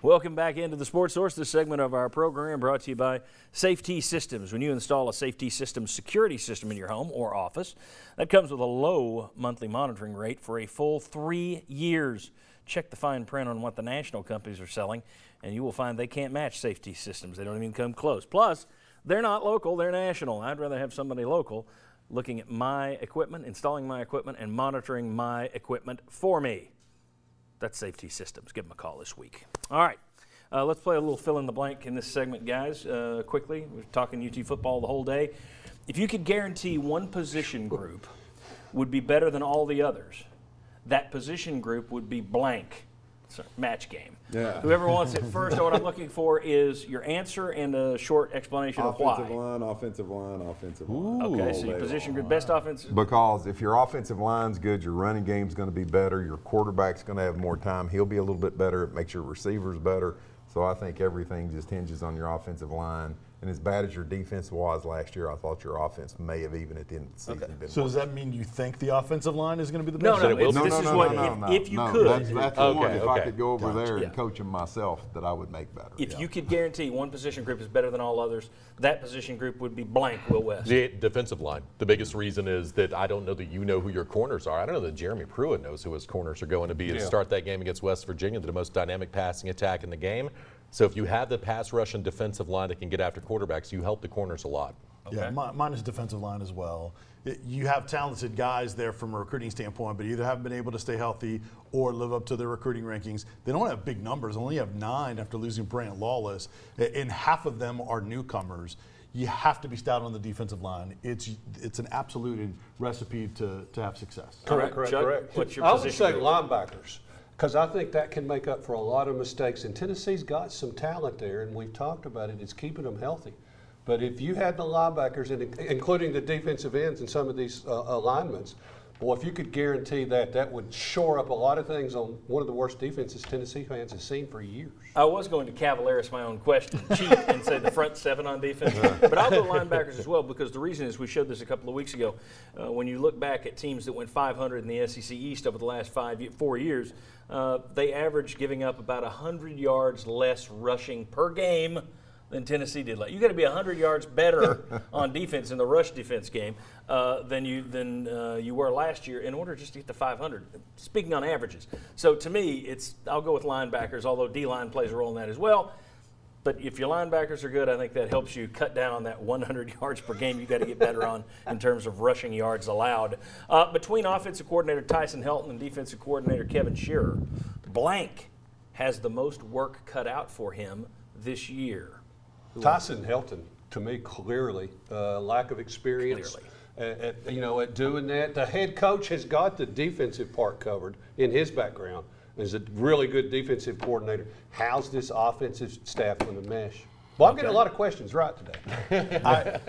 Welcome back into the Sports Source. This segment of our program brought to you by Safety Systems. When you install a Safety Systems security system in your home or office, that comes with a low monthly monitoring rate for a full 3 years. Check the fine print on what the national companies are selling, and you will find they can't match Safety Systems. They don't even come close. Plus, they're not local, they're national. I'd rather have somebody local looking at my equipment, installing my equipment, and monitoring my equipment for me. That's Safety Systems. Give them a call this week. All right, let's play a little fill in the blank in this segment, guys. Quickly, we're talking UT football the whole day. If you could guarantee one position group would be better than all the others, that position group would be blank. It's a match game. Yeah. Whoever wants it first, what I'm looking for is your answer and a short explanation of why. Offensive line, offensive line, offensive line. Okay, so your position group, best offense. Because if your offensive line's good, your running game's going to be better, your quarterback's going to have more time, he'll be a little bit better, it makes your receivers better. So I think everything just hinges on your offensive line. And as bad as your defense was last year, I thought your offense may have even at the end of the season been So does that mean you think the offensive line is going to be the No, best? no, this is what, if you could. That's the one, if I could go over there and coach them myself, that I would make better. If you could guarantee one position group is better than all others, that position group would be blank, Will West. The defensive line. The biggest reason is that I don't know that you know who your corners are. I don't know that Jeremy Pruitt knows who his corners are going to be to start that game against West Virginia, the most dynamic passing attack in the game. So if you have the pass rush and defensive line that can get after quarterbacks, you help the corners a lot. Yeah, mine is defensive line as well. You have talented guys there from a recruiting standpoint, but either haven't been able to stay healthy or live up to their recruiting rankings. They don't have big numbers. They only have 9 after losing Brant Lawless, and half of them are newcomers. You have to be stout on the defensive line. It's an absolute recipe to have success. Correct. What's your I would position say group? linebackers, because I think that can make up for a lot of mistakes. And Tennessee's got some talent there, and we've talked about it. It's keeping them healthy. But if you had the linebackers, including the defensive ends and some of these alignments, boy, if you could guarantee that, that would shore up a lot of things on one of the worst defenses Tennessee fans have seen for years. I was going to Cavaleris my own question, cheat, and say the front 7 on defense. But I'll go linebackers as well, because the reason is we showed this a couple of weeks ago. When you look back at teams that went 500 in the SEC East over the last 4 years, they averaged giving up about 100 yards less rushing per game than Tennessee did. You got to be 100 yards better on defense in the rush defense game than you were last year in order just to get to 500. Speaking on averages, so to me, I'll go with linebackers. Although D-line plays a role in that as well. But if your linebackers are good, I think that helps you cut down on that 100 yards per game you got to get better on in terms of rushing yards allowed. Between offensive coordinator Tyson Helton and defensive coordinator Kevin Shearer, blank has the most work cut out for him this year. Tyson Helton, to me, clearly, lack of experience at doing that. The head coach has got the defensive part covered in his background. He's a really good defensive coordinator. How's this offensive staff going to mesh? Well, I'm getting a lot of questions right today.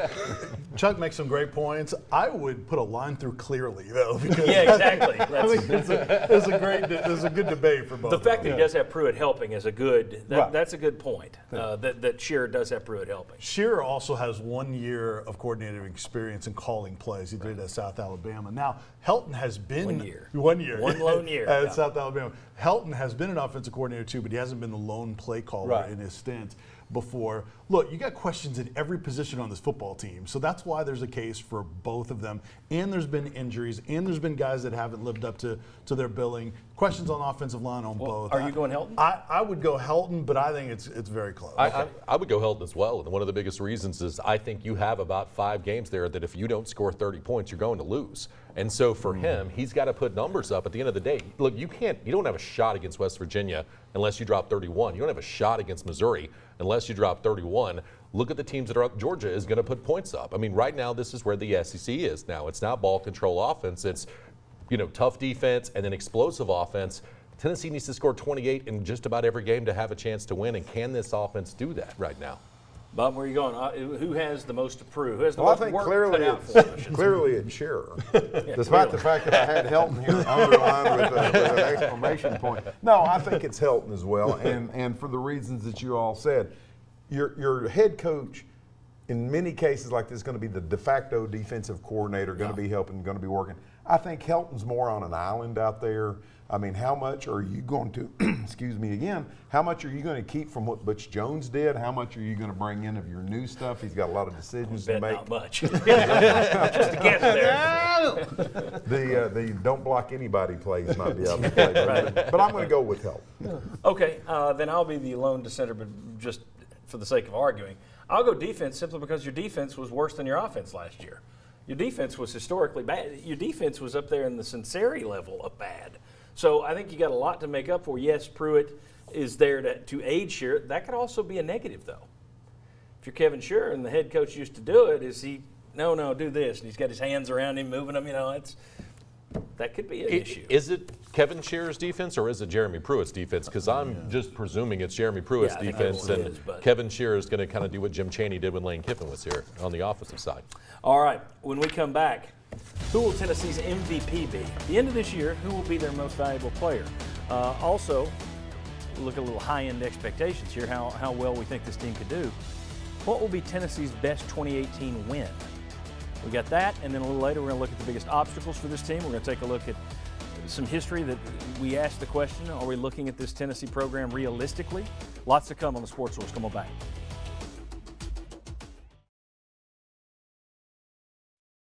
Chuck makes some great points. I would put a line through clearly, though. Because yeah, exactly. I think there's a good debate for both. The fact that he does have Pruitt helping is that's a good point. That Shearer does have Pruitt helping. Shearer also has 1 year of coordinating experience in calling plays. He did it at South Alabama. Now, Helton has been 1 year. 1 year. One lone year. At South Alabama. Helton has been an offensive coordinator too, but he hasn't been the lone play caller in his stint before. Look, you got questions at every position on this football team, so that's why there's a case for both of them. And there's been injuries, and there's been guys that haven't lived up to their billing. Questions on offensive line on both. Are you going Helton? I would go Helton, but I think it's very close. I would go Helton as well, and one of the biggest reasons is I think you have about 5 games there that if you don't score 30 points, you're going to lose. And so for him, he's got to put numbers up at the end of the day. Look, you don't have a shot against West Virginia unless you drop 31. You don't have a shot against Missouri unless you drop 31. Look at the teams that are up. Georgia is going to put points up. I mean, right now, this is where the SEC is now. It's not ball control offense. It's, tough defense and then explosive offense. Tennessee needs to score 28 in just about every game to have a chance to win. And can this offense do that right now? Bob, where are you going? Who has the most to prove? Who has the Well, most I think work clearly cut out for him? clearly it's Shearer. Despite the fact that I had Helton here underlined with an exclamation point. No, I think it's Helton as well, and for the reasons that you all said. Your head coach, in many cases like this, is going to be the de facto defensive coordinator, going to be helping, going to be working. I think Helton's more on an island out there. I mean, how much are you going to, excuse me again, how much are you going to keep from what Butch Jones did? How much are you going to bring in of your new stuff? He's got a lot of decisions to Bet make. not much. Just a guess there. The don't block anybody plays might be out of play. But I'm going to go with Helton. Okay, then I'll be the lone dissenter, but just for the sake of arguing. I'll go defense simply because your defense was worse than your offense last year. Your defense was historically bad. Your defense was up there in the sincerity level of bad. So I think you got a lot to make up for. Yes, Pruitt is there to aid Shearer. That could also be a negative, though. If you're Kevin Shearer and the head coach used to do it, is he, no, do this, and he's got his hands around him, moving them, that could be an issue. Is it Kevin Shearer's defense or is it Jeremy Pruitt's defense? Because I'm just presuming it's Jeremy Pruitt's I think defense, that's what it and is, but- Kevin Shearer is going to kind of do what Jim Chaney did when Lane Kiffin was here on the offensive side. All right, when we come back, who will Tennessee's MVP be? At the end of this year, who will be their most valuable player? Also, we'll look at a little high-end expectations here, how well we think this team could do. What will be Tennessee's best 2018 win? We got that, and then a little later we're going to look at the biggest obstacles for this team. We're going to take a look at some history that we asked the question, are we looking at this Tennessee program realistically? Lots to come on the Sports Source. Come on back.